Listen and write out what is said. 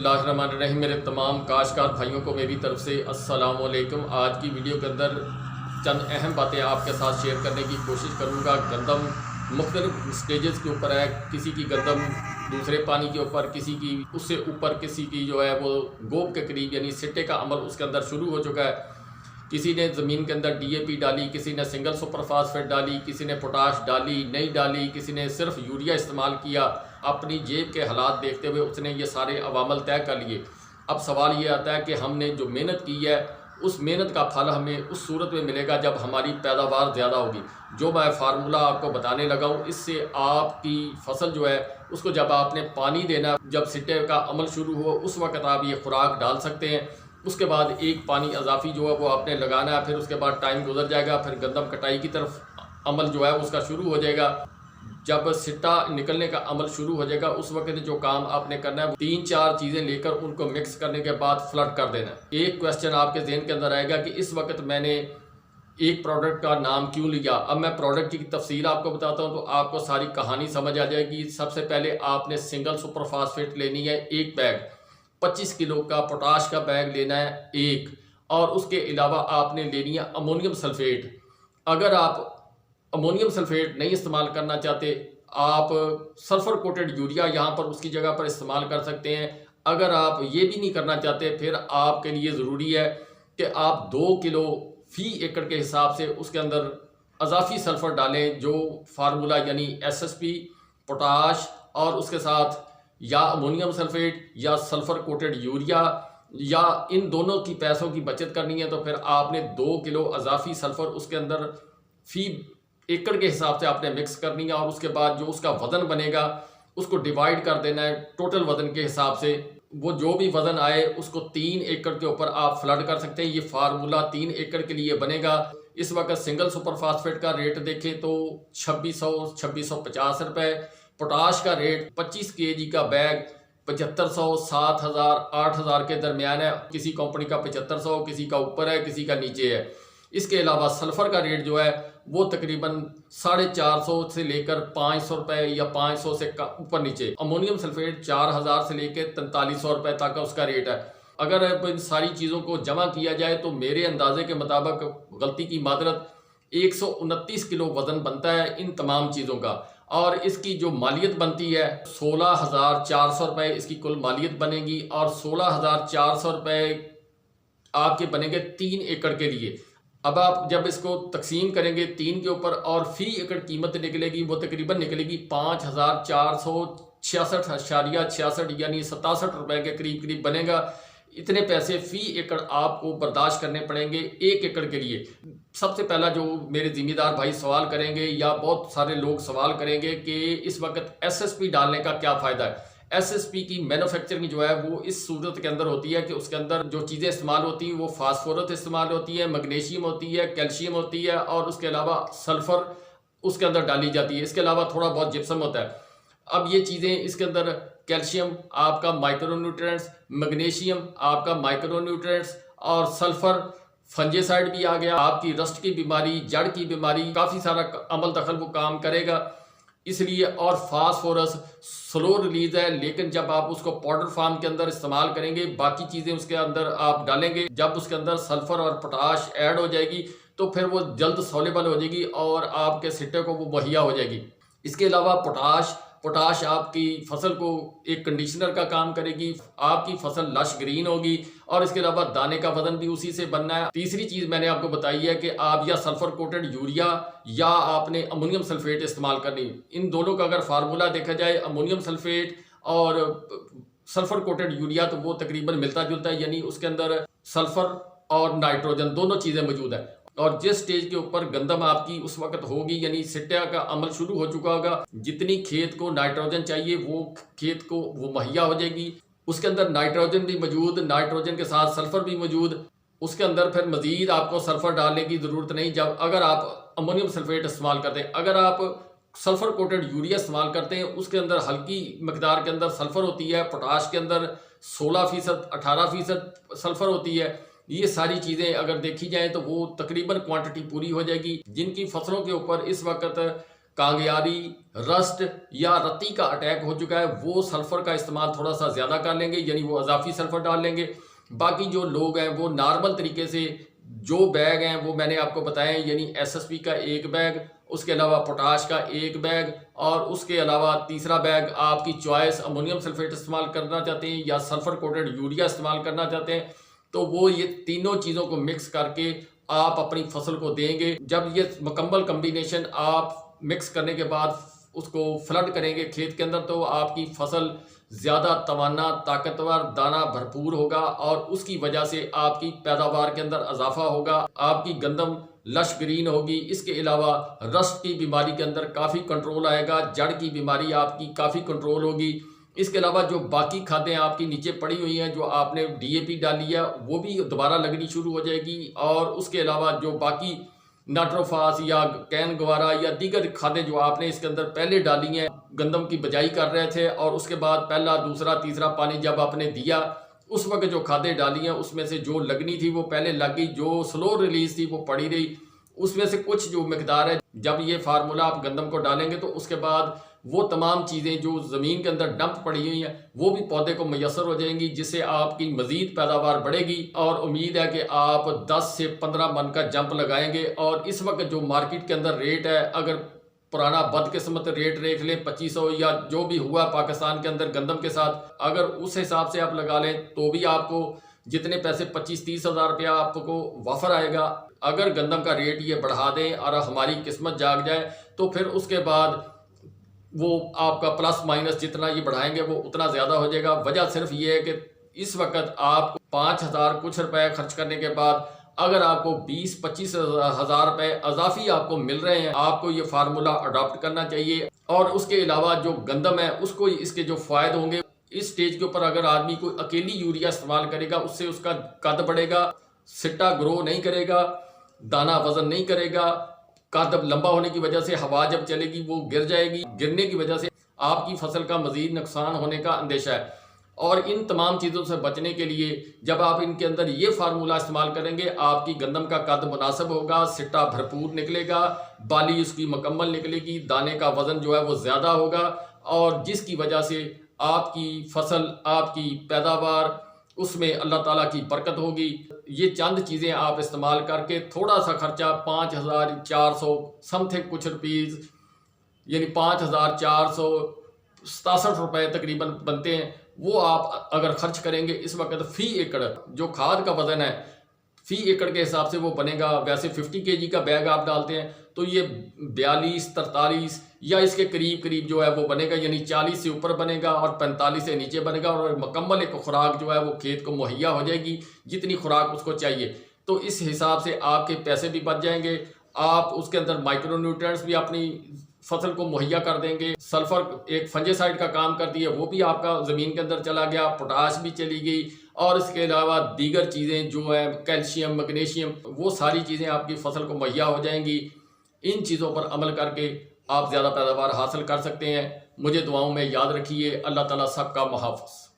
बिस्मिल्लाहिर्रहमानिर्रहीम। मेरे तमाम काश्तकार भाइयों को मेरी तरफ से अस्सलाम वालेकुम। आज की वीडियो के अंदर चंद अहम बातें आपके साथ शेयर करने की कोशिश करूँगा। गंदम मुख्तलिफ स्टेजेस के ऊपर है, किसी की गंदम दूसरे पानी के ऊपर, किसी की उससे ऊपर, किसी की जो है वो गोब के करीब यानी सिट्टे का अमल उसके अंदर शुरू हो चुका है। किसी ने ज़मीन के अंदर DAP डाली, किसी ने सिंगल सुपर फास्फेट डाली, किसी ने पोटाश डाली नहीं डाली, किसी ने सिर्फ यूरिया इस्तेमाल किया। अपनी जेब के हालात देखते हुए उसने ये सारे अवामल तय कर लिए। अब सवाल ये आता है कि हमने जो मेहनत की है उस मेहनत का फल हमें उस सूरत में मिलेगा जब हमारी पैदावार ज़्यादा होगी। जो मैं फार्मूला आपको बताने लगा हूँ, इससे आपकी फसल जो है उसको जब आपने पानी देना, जब सिट्टे का अमल शुरू हो उस वक्त आप ये खुराक डाल सकते हैं। उसके बाद एक पानी इजाफी जो है वो आपने लगाना है। फिर उसके बाद टाइम गुजर जाएगा, फिर गंदम कटाई की तरफ अमल जो है उसका शुरू हो जाएगा। जब सिट्टा निकलने का अमल शुरू हो जाएगा उस वक्त जो काम आपने करना है 3-4 चीज़ें लेकर उनको मिक्स करने के बाद फ्लड कर देना है। एक क्वेश्चन आपके जहन के अंदर आएगा कि इस वक्त मैंने एक प्रोडक्ट का नाम क्यों लिया। अब मैं प्रोडक्ट की तफसील आपको बताता हूँ तो आपको सारी कहानी समझ आ जाएगी। सबसे पहले आपने सिंगल सुपर फास्फेट लेनी है एक बैग, 25 किलो का पोटाश का बैग लेना है एक, और उसके अलावा आपने लेनी है अमोनियम सल्फेट। अगर आप अमोनियम सल्फेट नहीं इस्तेमाल करना चाहते, आप सल्फर कोटेड यूरिया यहाँ पर उसकी जगह पर इस्तेमाल कर सकते हैं। अगर आप ये भी नहीं करना चाहते, फिर आपके लिए ज़रूरी है कि आप 2 किलो फ़ी एकड़ के हिसाब से उसके अंदर अजाफी सल्फ़र डालें, जो फार्मूला यानी SSP, पोटाश और उसके साथ या अमोनियम सल्फेट या सल्फ़र कोटेड यूरिया, या इन दोनों की पैसों की बचत करनी है तो फिर आपने 2 किलो अजाफी सल्फ़र उसके अंदर फ़ी एकड़ के हिसाब से आपने मिक्स करनी है। और उसके बाद जो उसका वज़न बनेगा उसको डिवाइड कर देना है टोटल वज़न के हिसाब से। वो जो भी वज़न आए उसको 3 एकड़ के ऊपर आप फ्लड कर सकते हैं। ये फार्मूला 3 एकड़ के लिए बनेगा। इस वक्त सिंगल सुपर फास्फेट का रेट देखें तो 2650 रुपये, पोटाश का रेट 25 kg का बैग 7500, 7000, 8000 के दरमियान है। किसी कंपनी का 7500, किसी का ऊपर है, किसी का नीचे है। इसके अलावा सल्फ़र का रेट जो है वो तकरीबन 450 से लेकर 500 रुपये या 500 से ऊपर नीचे। अमोनियम सल्फेट 4000 से लेकर 4300 रुपये तक का उसका रेट है। अगर इन सारी चीज़ों को जमा किया जाए तो मेरे अंदाजे के मुताबिक, गलती की मादरत, 129 किलो वज़न बनता है इन तमाम चीज़ों का। और इसकी जो मालियत बनती है 16,400 रुपये इसकी कुल मालियत बनेगी। और 16,400 रुपये आपके बनेंगे 3 एकड़ के लिए। अब आप जब इसको तकसीम करेंगे 3 के ऊपर और फ़ी एकड़ कीमत निकलेगी, वो तकरीबन निकलेगी 5,466.66 यानी 67 रुपये के करीब बनेगा। इतने पैसे फ़ी एकड़ आपको बर्दाश्त करने पड़ेंगे 1 एकड़ के लिए। सबसे पहला जो मेरे ज़िम्मेदार भाई सवाल करेंगे या बहुत सारे लोग सवाल करेंगे कि इस वक्त SSP डालने का क्या फ़ायदा है। SSP की मैन्युफैक्चरिंग जो है वो इस सूरत के अंदर होती है कि उसके अंदर जो चीज़ें इस्तेमाल होती हैं वो फास्फोरस इस्तेमाल होती है, मैग्नीशियम होती है, कैल्शियम होती है और उसके अलावा सल्फ़र उसके अंदर डाली जाती है। इसके अलावा थोड़ा बहुत जिप्सम होता है। अब ये चीज़ें इसके अंदर कैल्शियम आपका माइक्रोन्यूट्रिएंट्स, मैग्नीशियम आपका माइक्रोन्यूट्रिएंट्स और सल्फ़र फंजीसाइड भी आ गया। आपकी रस्ट की बीमारी, जड़ की बीमारी, काफ़ी सारा अमल दखल वो काम करेगा इसलिए। और फास्फोरस स्लो रिलीज है, लेकिन जब आप उसको पाउडर फॉर्म के अंदर इस्तेमाल करेंगे, बाकी चीज़ें उसके अंदर आप डालेंगे, जब उसके अंदर सल्फ़र और पोटाश ऐड हो जाएगी तो फिर वो जल्द सॉल्युबल हो जाएगी और आपके सिट्टे को वो मुहैया हो जाएगी। इसके अलावा पोटाश आपकी फसल को एक कंडीशनर का काम करेगी, आपकी फसल लश ग्रीन होगी और इसके अलावा दाने का वजन भी उसी से बनना है। तीसरी चीज़ मैंने आपको बताई है कि आप या सल्फर कोटेड यूरिया या आपने अमोनियम सल्फेट इस्तेमाल करनी। इन दोनों का अगर फार्मूला देखा जाए, अमोनियम सल्फेट और सल्फर कोटेड यूरिया, तो वो तकरीबन मिलता जुलता है, यानी उसके अंदर सल्फर और नाइट्रोजन दोनों चीज़ें मौजूद है। और जिस स्टेज के ऊपर गंदम आपकी उस वक्त होगी यानी सिट्टा का अमल शुरू हो चुका होगा, जितनी खेत को नाइट्रोजन चाहिए वो खेत को वो मुहैया हो जाएगी। उसके अंदर नाइट्रोजन भी मौजूद, नाइट्रोजन के साथ सल्फर भी मौजूद। उसके अंदर फिर मजीद आपको सल्फर डालने की ज़रूरत नहीं जब अगर आप अमोनियम सल्फेट इस्तेमाल करते हैं। अगर आप सल्फर कोटेड यूरिया इस्तेमाल करते हैं उसके अंदर हल्की मकदार के अंदर सल्फर होती है, पोटाश के अंदर 16%, 18% सल्फर होती है। ये सारी चीज़ें अगर देखी जाए तो वो तकरीबन क्वांटिटी पूरी हो जाएगी। जिनकी फसलों के ऊपर इस वक्त कांगियारी, रस्ट या रत्ती का अटैक हो चुका है, वो सल्फ़र का इस्तेमाल थोड़ा सा ज़्यादा कर लेंगे, यानी वो अज़ाफ़ी सल्फ़र डाल लेंगे। बाकी जो लोग हैं वो नॉर्मल तरीके से जो बैग हैं वो मैंने आपको बताया, यानी एसएसपी का एक बैग, उसके अलावा पोटाश का एक बैग, और उसके अलावा तीसरा बैग आपकी चॉइस अमोनियम सल्फेट इस्तेमाल करना चाहते हैं या सल्फ़र कोटेड यूरिया इस्तेमाल करना चाहते हैं, तो वो ये तीनों चीज़ों को मिक्स करके आप अपनी फसल को देंगे। जब ये मुकम्मल कम्बिनेशन आप मिक्स करने के बाद उसको फ्लड करेंगे खेत के अंदर, तो आपकी फसल ज़्यादा तवाना, ताकतवर, दाना भरपूर होगा और उसकी वजह से आपकी पैदावार के अंदर इजाफा होगा, आपकी गंदम लश ग्रीन होगी। इसके अलावा रस्ट की बीमारी के अंदर काफ़ी कंट्रोल आएगा, जड़ की बीमारी आपकी काफ़ी कंट्रोल होगी। इसके अलावा जो बाकी खादें आपकी नीचे पड़ी हुई हैं, जो आपने डीएपी डाली है, वो भी दोबारा लगनी शुरू हो जाएगी। और उसके अलावा जो बाकी नाइट्रोफास या कैन गवारा या दीगर खादें जो आपने इसके अंदर पहले डाली हैं, गंदम की बजाई कर रहे थे और उसके बाद पहला, दूसरा, तीसरा पानी जब आपने दिया, उस वक्त जो खादें डाली हैं उसमें से जो लगनी थी वो पहले लग गई, जो स्लो रिलीज थी वो पड़ी रही। उसमें से कुछ जो मकदार है, जब ये फार्मूला आप गंदम को डालेंगे तो उसके बाद वो तमाम चीज़ें जो ज़मीन के अंदर डंप पड़ी हुई हैं वो भी पौधे को मैसर हो जाएंगी, जिससे आपकी मज़ीद पैदावार बढ़ेगी। और उम्मीद है कि आप 10 से 15 मन का जंप लगाएंगे। और इस वक्त जो मार्केट के अंदर रेट है, अगर पुराना बदकिस्मत रेट देख लें 2500 या जो भी हुआ पाकिस्तान के अंदर गंदम के साथ, अगर उस हिसाब से आप लगा लें तो भी आपको जितने पैसे 25-30 हज़ार रुपया आपको वाफर आएगा। अगर गंदम का रेट ये बढ़ा दें और हमारी किस्मत जाग जाए तो फिर उसके बाद वो आपका प्लस माइनस जितना ये बढ़ाएंगे वो उतना ज़्यादा हो जाएगा। वजह सिर्फ ये है कि इस वक्त आप 5,000 कुछ रुपए खर्च करने के बाद अगर आपको 20-25 हज़ार रुपए अजाफी आपको मिल रहे हैं, आपको ये फार्मूला अडॉप्ट करना चाहिए। और उसके अलावा जो गंदम है उसको इसके जो फ़ायदे होंगे, इस स्टेज के ऊपर अगर आदमी कोई अकेली यूरिया इस्तेमाल करेगा उससे उसका कद बढ़ेगा, सिट्टा ग्रो नहीं करेगा, दाना वजन नहीं करेगा, कद लंबा होने की वजह से हवा जब चलेगी वो गिर जाएगी, गिरने की वजह से आपकी फसल का मजीद नुकसान होने का अंदेशा है। और इन तमाम चीज़ों से बचने के लिए जब आप इनके अंदर ये फार्मूला इस्तेमाल करेंगे, आपकी गंदम का कद मुनासिब होगा, सिट्टा भरपूर निकलेगा, बाली उसकी मुकम्मल निकलेगी, दाने का वज़न जो है वो ज़्यादा होगा, और जिसकी वजह से आपकी फसल, आपकी पैदावार, उसमें अल्लाह ताला की बरकत होगी। ये चंद चीज़ें आप इस्तेमाल करके थोड़ा सा खर्चा 5,400 समथिंग कुछ रुपीज़, यानी 5,467 रुपये तकरीबन बनते हैं, वो आप अगर खर्च करेंगे इस वक्त फ़ी एकड़ जो खाद का वज़न है फ़ी एकड़ के हिसाब से वो बनेगा। वैसे 50 kg का बैग आप डालते हैं तो ये 42-43 या इसके करीब करीब जो है वो बनेगा, यानी 40 से ऊपर बनेगा और 45 से नीचे बनेगा। और मुकम्मल एक खुराक जो है वो खेत को मुहैया हो जाएगी, जितनी खुराक उसको चाहिए। तो इस हिसाब से आपके पैसे भी बच जाएंगे, आप उसके अंदर माइक्रो न्यूट्रिएंट्स भी अपनी फसल को मुहैया कर देंगे। सल्फर एक फंजीसाइड का काम करती है, वो भी आपका ज़मीन के अंदर चला गया, पोटाश भी चली गई, और इसके अलावा दीगर चीज़ें जो है कैल्शियम, मैग्नीशियम, वो सारी चीज़ें आपकी फसल को मुहैया हो जाएंगी। इन चीज़ों पर अमल करके आप ज़्यादा पैदावार हासिल कर सकते हैं। मुझे दुआओं में याद रखिए। अल्लाह ताला सबका मुहाफ़िज़।